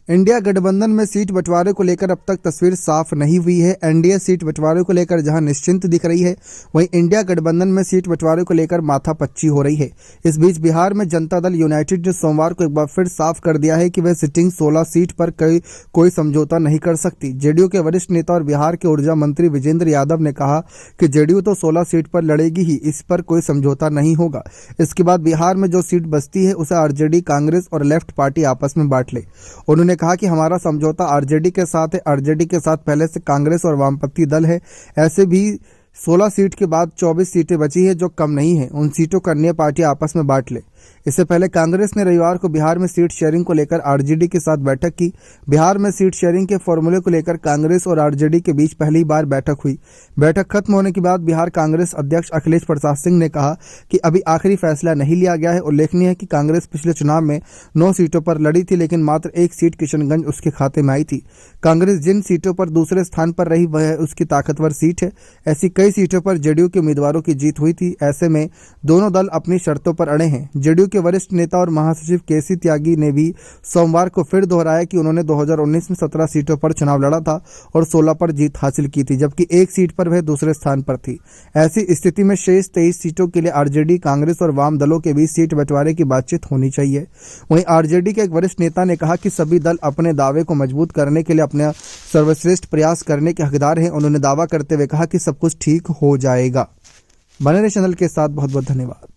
India गठबंधन में seat बंटवारे को लेकर अब तक तस्वीर साफ नहीं हुई है। एनडीए सीट बंटवारे को लेकर जहां निश्चिंत दिख रही है, वहीं इंडिया गठबंधन में सीट बंटवारे को लेकर माथापच्ची हो रही है। इस बीच बिहार में जनता दल यूनाइटेड ने सोमवार को एक बार फिर साफ कर दिया है कि वह सिटिंग 16 सीट पर कोई समझौता नहीं कर सकती। जेडीयू के वरिष्ठ नेता और बिहार के ऊर्जा मंत्री विजेंद्र यादव ने कहा कि जेडीयू तो 16 सीट पर लड़ेगी ही, इस पर कोई समझौता नहीं होगा। इसके बाद बिहार में जो सीट बचती है उसे आरजेडी, कांग्रेस और लेफ्ट पार्टी आपस में बांट ले। उन्होंने कहा कि हमारा समझौता आरजेडी के साथ है। आरजेडी के साथ पहले से कांग्रेस और वामपंथी दल है। ऐसे भी 16 सीट के बाद 24 सीटें बची है जो कम नहीं है। उन सीटों को अन्य पार्टी आपस में बांट ले। इससे पहले कांग्रेस ने रविवार को बिहार में सीट शेयरिंग को लेकर आरजेडी के साथ बैठक की। बिहार में सीट शेयरिंग के फॉर्मूले को लेकर कांग्रेस और आरजेडी के बीच पहली बार बैठक हुई। बैठक खत्म होने के बाद बिहार कांग्रेस अध्यक्ष अखिलेश प्रसाद सिंह ने कहा कि अभी आखिरी फैसला नहीं लिया गया है। उल्लेखनीय है कि कांग्रेस पिछले चुनाव में 9 सीटों पर लड़ी थी, लेकिन मात्र 1 सीट किशनगंज उसके खाते में आई थी। कांग्रेस जिन सीटों पर दूसरे स्थान पर रही वह उसकी ताकतवर सीट है। ऐसी कई सीटों पर जेडीयू के उम्मीदवारों की जीत हुई थी। ऐसे में दोनों दल अपनी शर्तों पर अड़े हैं। जेडीयू के वरिष्ठ नेता और महासचिव केसी त्यागी ने भी सोमवार को फिर दोहराया कि उन्होंने 2019 में 17 सीटों पर चुनाव लड़ा था और 16 पर जीत हासिल की थी, जबकि 1 सीट पर वह दूसरे स्थान पर थी। ऐसी स्थिति में शेष 23 सीटों के लिए आरजेडी, कांग्रेस और वाम दलों के बीच सीट बंटवारे की बातचीत होनी चाहिए। वहीं आरजेडी के एक वरिष्ठ नेता ने कहा कि सभी दल अपने दावे को मजबूत करने के लिए अपना सर्वश्रेष्ठ प्रयास करने के हकदार हैं। उन्होंने दावा करते हुए कहा कि सब कुछ ठीक हो जाएगा। बने रहे चैनल के साथ। बहुत बहुत धन्यवाद।